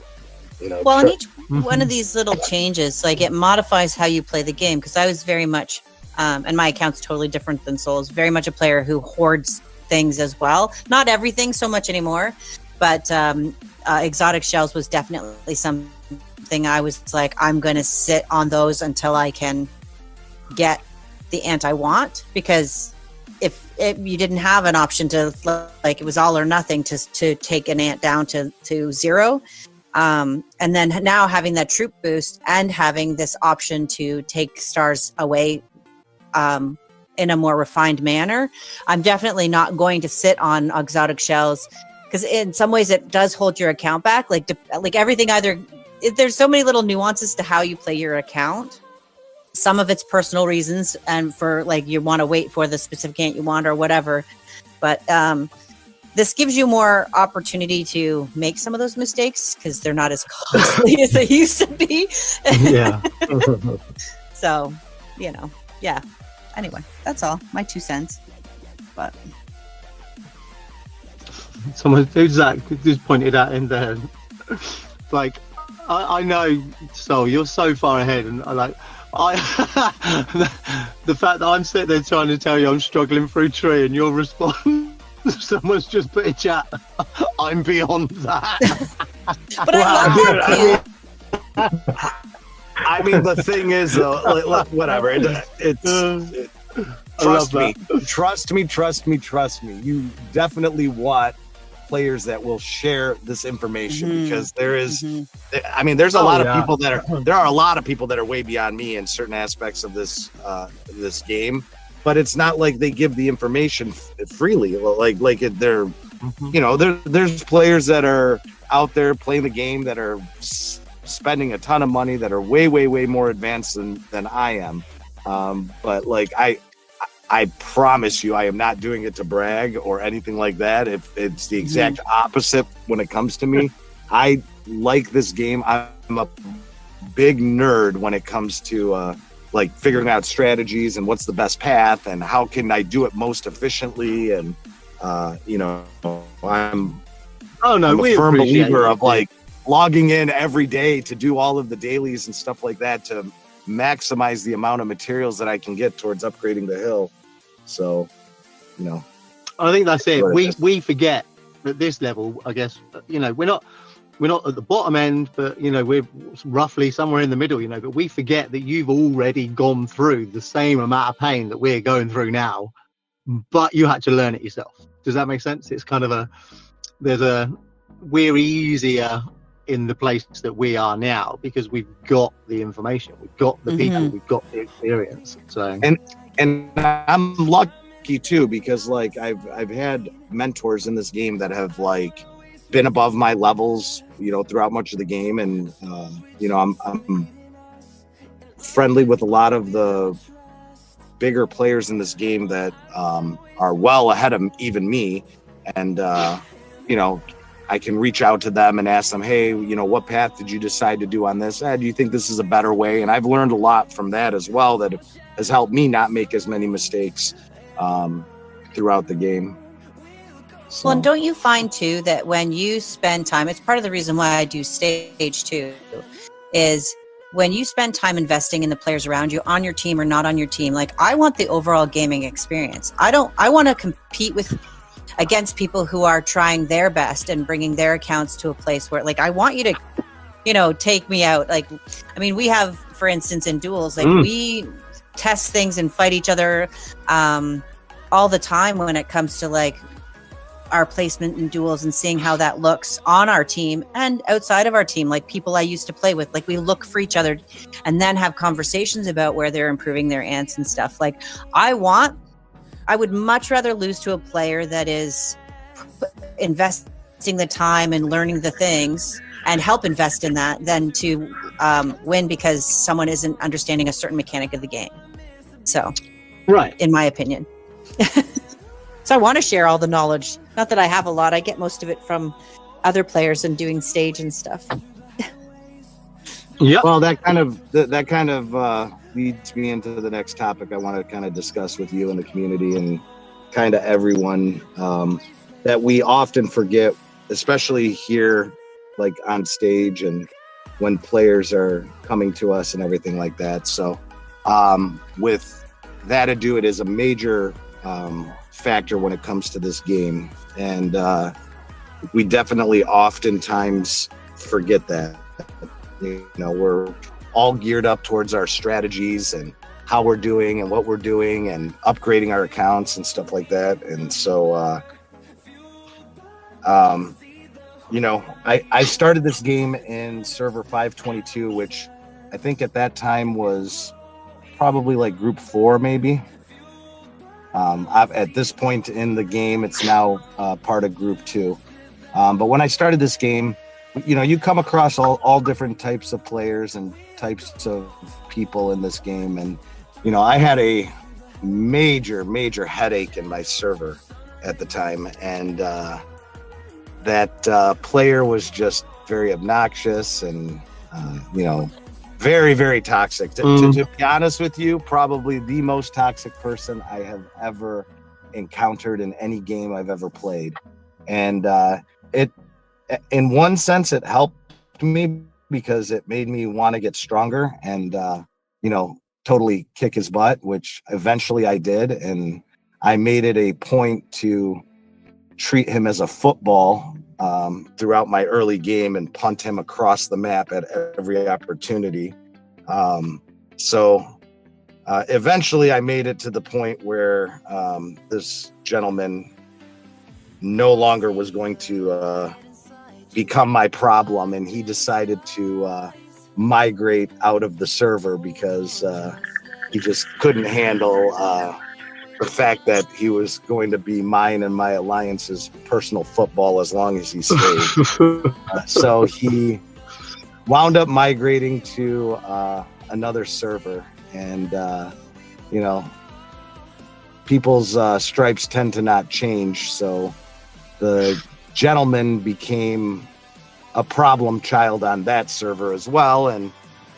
you know. Well, and each one of these little changes, like, it modifies how you play the game. Because I was very much, and my account's totally different than Soul's, very much a player who hoards things as well. Not everything so much anymore, but exotic shells was definitely something I was like, I'm going to sit on those until I can get the ant I want. Because if you didn't have an option to, like, it was all or nothing to take an ant down to 0. And then now having that troop boost and having this option to take stars away in a more refined manner, I'm definitely not going to sit on exotic shells, because in some ways it does hold your account back. Like everything, there's so many little nuances to how you play your account. Some of it's personal reasons, and for, like, you want to wait for the specific ant you want or whatever. But this gives you more opportunity to make some of those mistakes, because they're not as costly as they used to be. Yeah. So, you know, yeah. Anyway, that's all. My 2 cents. But someone, Zach just pointed out in there, like, I know, so you're so far ahead, and the fact that I'm sitting there trying to tell you I'm struggling through tree, and your response, someone's just put in chat, I'm beyond that. But I love that. I mean, the thing is, though, like, whatever. Trust me. You definitely want players that will share this information, because there is, I mean, there's a lot of people there are a lot of people that are way beyond me in certain aspects of this game, but it's not like they give the information freely. Like they're, you know, there's players that are out there playing the game that are spending a ton of money that are way, way, way more advanced than I am. But like I promise you, I am not doing it to brag or anything like that. If it's the exact opposite when it comes to me, I like this game. I'm a big nerd when it comes to like figuring out strategies and what's the best path and how can I do it most efficiently. And you know, I'm a firm believer of like logging in every day to do all of the dailies and stuff like that to maximize the amount of materials that I can get towards upgrading the hill. So, you know, I think that's it. We forget at this level, I guess, you know, we're not at the bottom end, but you know, we're roughly somewhere in the middle, you know, but we forget that you've already gone through the same amount of pain that we're going through now, but you had to learn it yourself. Does that make sense? It's kind of we're easier in the place that we are now because we've got the information, we've got the people, we've got the experience. So and I'm lucky too because like I've had mentors in this game that have like been above my levels, you know, throughout much of the game, and you know, I'm friendly with a lot of the bigger players in this game that are well ahead of even me, and you know, I can reach out to them and ask them, hey, you know, what path did you decide to do on this? Do you think this is a better way? And I've learned a lot from that as well that has helped me not make as many mistakes throughout the game. So. Well, and don't you find too that when you spend time, it's part of the reason why I do stage too, is when you spend time investing in the players around you on your team or not on your team, like I want the overall gaming experience. I want to compete against people who are trying their best and bringing their accounts to a place where like I want you to, you know, take me out. Like, I mean, we have, for instance, in duels, like we test things and fight each other all the time when it comes to like our placement in duels and seeing how that looks on our team and outside of our team, like people I used to play with. Like we look for each other and then have conversations about where they're improving their ants and stuff. Like I would much rather lose to a player that is investing the time and learning the things and help invest in that than to win because someone isn't understanding a certain mechanic of the game. So, right, in my opinion. So I want to share all the knowledge. Not that I have a lot. I get most of it from other players and doing stage and stuff. Yeah. Well, that kind of leads me into the next topic I want to kind of discuss with you and the community and kind of everyone that we often forget, especially here, like on stage and when players are coming to us and everything like that. So with that ado, it is a major factor when it comes to this game. And we definitely oftentimes forget that. You know, we're all geared up towards our strategies and how we're doing and what we're doing and upgrading our accounts and stuff like that. And so, you know, I started this game in server 522, which I think at that time was probably like group 4, maybe. At this point in the game, it's now part of group 2. But when I started this game, you know, you come across all different types of players and types of people in this game. And, you know, I had a major headache in my server at the time. And that player was just very obnoxious and, you know, very toxic. To be honest with you, probably the most toxic person I have ever encountered in any game I've ever played. And it, in one sense, it helped me because it made me want to get stronger and, you know, totally kick his butt, which eventually I did. And I made it a point to treat him as a football throughout my early game and punt him across the map at every opportunity. So eventually I made it to the point where this gentleman no longer was going to become my problem, and he decided to migrate out of the server because he just couldn't handle the fact that he was going to be mine and my alliance's personal football as long as he stayed. So he wound up migrating to another server, and you know, people's stripes tend to not change, so the gentleman became a problem child on that server as well. And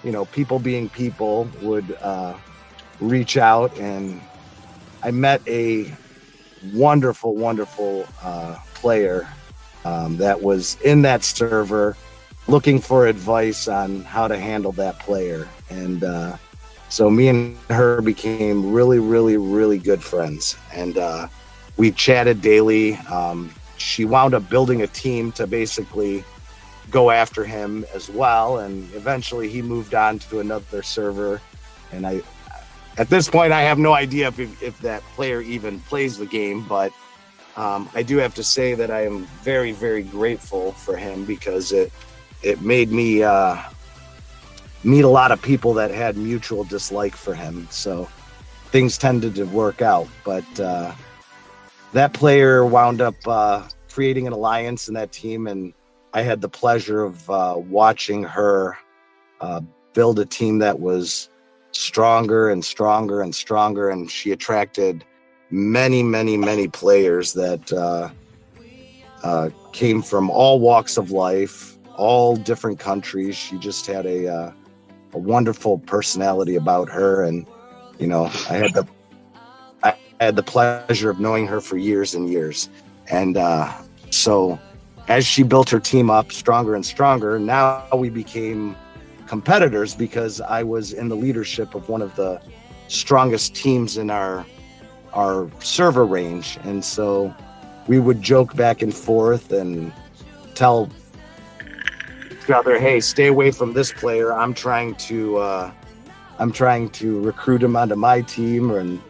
you know, people being people would reach out, and I met a wonderful player that was in that server looking for advice on how to handle that player. And so me and her became really good friends, and we chatted daily. She wound up building a team to basically go after him as well, and eventually he moved on to another server. And at this point, I have no idea if that player even plays the game, but I do have to say that I am very grateful for him, because it made me meet a lot of people that had mutual dislike for him. So things tended to work out, but that player wound up creating an alliance in that team, and I had the pleasure of watching her build a team that was stronger and stronger and stronger, and she attracted many players that came from all walks of life, all different countries. She just had a wonderful personality about her, and you know, I had the pleasure of knowing her for years and years. And so as she built her team up stronger and stronger, now we became competitors, because I was in the leadership of one of the strongest teams in our server range. And so we would joke back and forth and tell each other, hey, stay away from this player. I'm trying to recruit him onto my team, and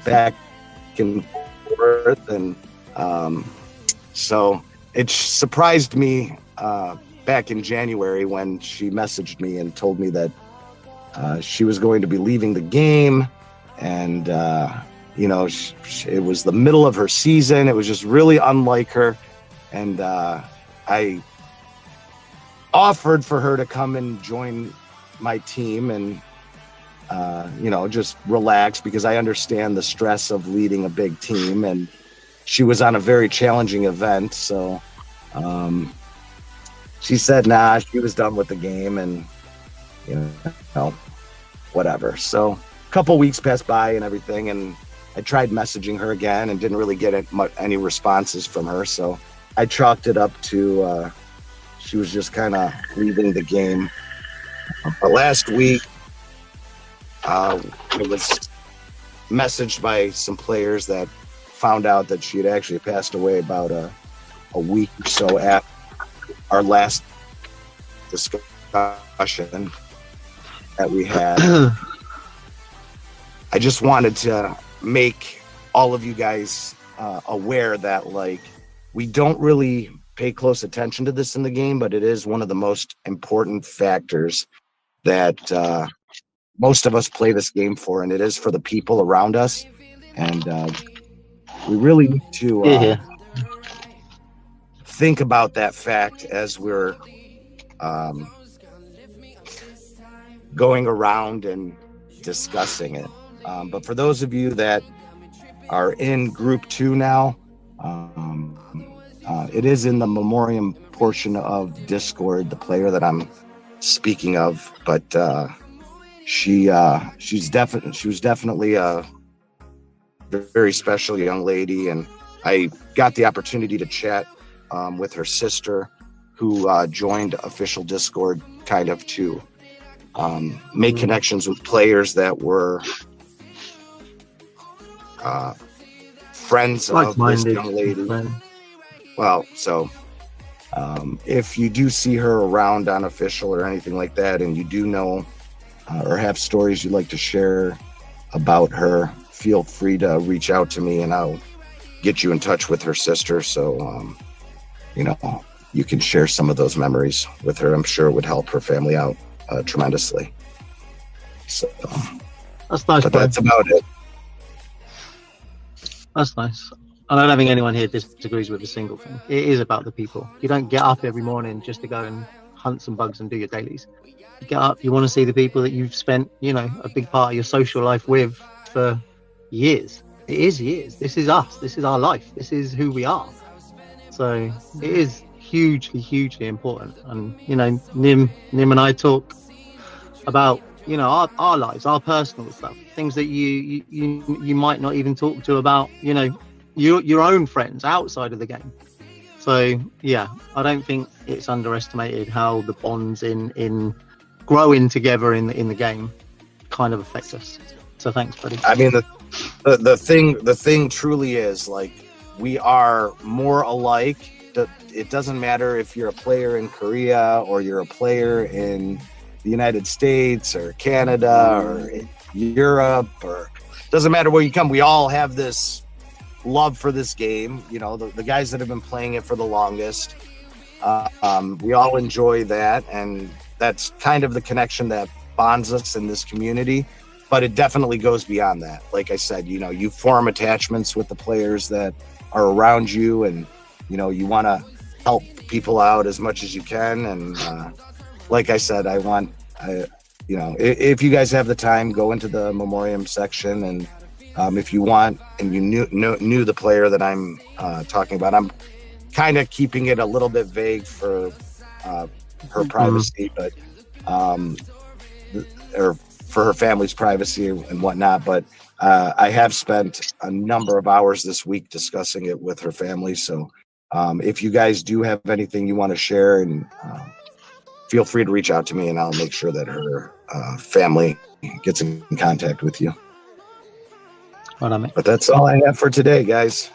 back and forth. And so it surprised me back in January when she messaged me and told me that she was going to be leaving the game. And you know, it was the middle of her season. It was just really unlike her. And I offered for her to come and join my team and you know, just relax, because I understand the stress of leading a big team. And she was on a very challenging event. So she said, nah, she was done with the game, and you know, whatever. So a couple weeks passed by and everything, and I tried messaging her again and didn't really get any responses from her. So I chalked it up to she was just kind of leaving the game. But last week, it was messaged by some players that found out that she had actually passed away about a week or so after our last discussion that we had. I just wanted to make all of you guys aware that, like, we don't really pay close attention to this in the game, but it is one of the most important factors that most of us play this game for, and it is for the people around us. And we really need to think about that fact as we're going around and discussing it. But for those of you that are in group 2 now, it is in the memoriam portion of Discord, the player that I'm speaking of. But she was definitely a very special young lady, and I got the opportunity to chat with her sister, who joined official Discord kind of to make connections with players that were friends of this young lady. Well, so if you do see her around on official or anything like that, and you do know or have stories you'd like to share about her, feel free to reach out to me, and I'll get you in touch with her sister. So, you know, you can share some of those memories with her. I'm sure it would help her family out tremendously. So that's nice. But that's about it. That's nice. And I don't think anyone here disagrees with a single thing. It is about the people. You don't get up every morning just to go and hunt some bugs and do your dailies. You get up, you want to see the people that you've spent, you know, a big part of your social life with for years. It is years. This is us. This is our life. This is who we are. So it is hugely important. And you know, Nim and I talk about, you know, our lives, our personal stuff, things that you might not even talk to about, you know, your own friends outside of the game. So yeah, I don't think it's underestimated how the bonds in growing together in the game kind of affect us. So thanks, buddy. I mean, the thing truly is, like, we are more alike. It doesn't matter if you're a player in Korea or you're a player in the United States or Canada or Europe, or doesn't matter where you come. We all have this love for this game. You know, the guys that have been playing it for the longest, we all enjoy that, and that's kind of the connection that bonds us in this community. But it definitely goes beyond that. Like I said, you know, you form attachments with the players that are around you, and you know, you want to help people out as much as you can. And like I said, you know, if you guys have the time, go into the memoriam section, and if you want, and you knew the player that I'm talking about, I'm kind of keeping it a little bit vague for her privacy, but or for her family's privacy and whatnot. But I have spent a number of hours this week discussing it with her family. So if you guys do have anything you want to share, and feel free to reach out to me, and I'll make sure that her family gets in contact with you. But that's all I have for today, guys.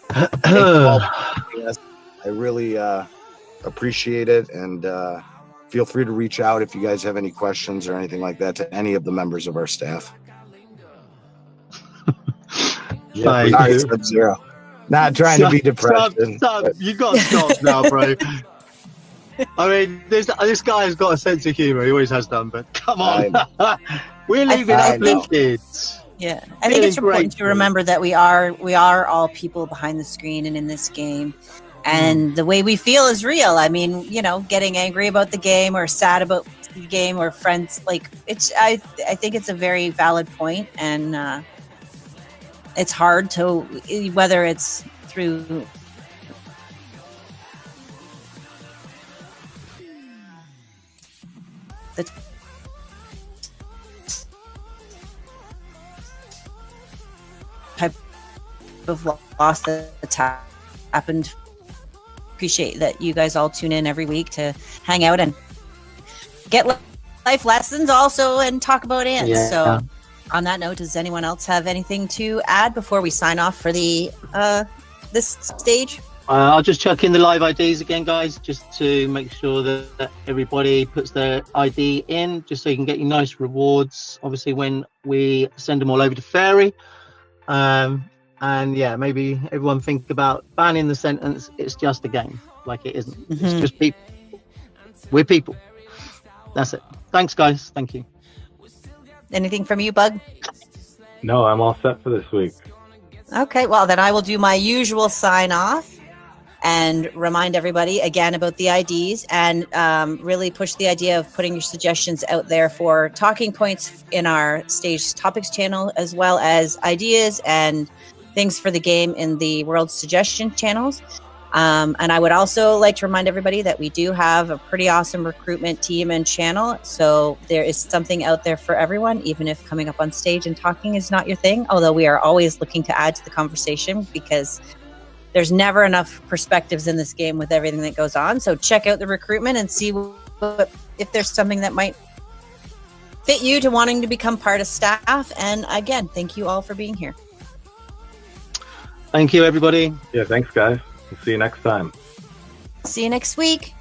I really appreciate it, and feel free to reach out if you guys have any questions or anything like that to any of the members of our staff. Yeah, all right, Sub-Zero. Not trying to be depressed. You got to stop now, bro. I mean, this guy's got a sense of humor. He always has done, but come on. We're leaving uplifted. Yeah, I think it's important to remember that we are all people behind the screen and in this game, and the way we feel is real. I mean, you know, getting angry about the game or sad about the game or friends, like it's. I think it's a very valid point, and it's hard to, whether it's through the type of loss that's happened. Appreciate that you guys all tune in every week to hang out and get life lessons also and talk about ants. Yeah. So on that note, does anyone else have anything to add before we sign off for the this stage? I'll just chuck in the live IDs again, guys, just to make sure that everybody puts their ID in, just so you can get your nice rewards, obviously, when we send them all over to Fairy. And yeah, maybe everyone think about banning the sentence, "It's just a game." Like it isn't. Mm-hmm. It's just people. We're people. That's it. Thanks, guys. Thank you. Anything from you, Bug? No, I'm all set for this week. Okay, well, then I will do my usual sign off and remind everybody again about the IDs, and really push the idea of putting your suggestions out there for talking points in our Stage Topics channel, as well as ideas and things for the game in the World Suggestion channels. And I would also like to remind everybody that we do have a pretty awesome recruitment team and channel. So there is something out there for everyone, even if coming up on stage and talking is not your thing. Although we are always looking to add to the conversation, because there's never enough perspectives in this game with everything that goes on. So check out the recruitment and see if there's something that might fit you to wanting to become part of staff. And again, thank you all for being here. Thank you, everybody. Yeah, thanks, guys. We'll see you next time. See you next week.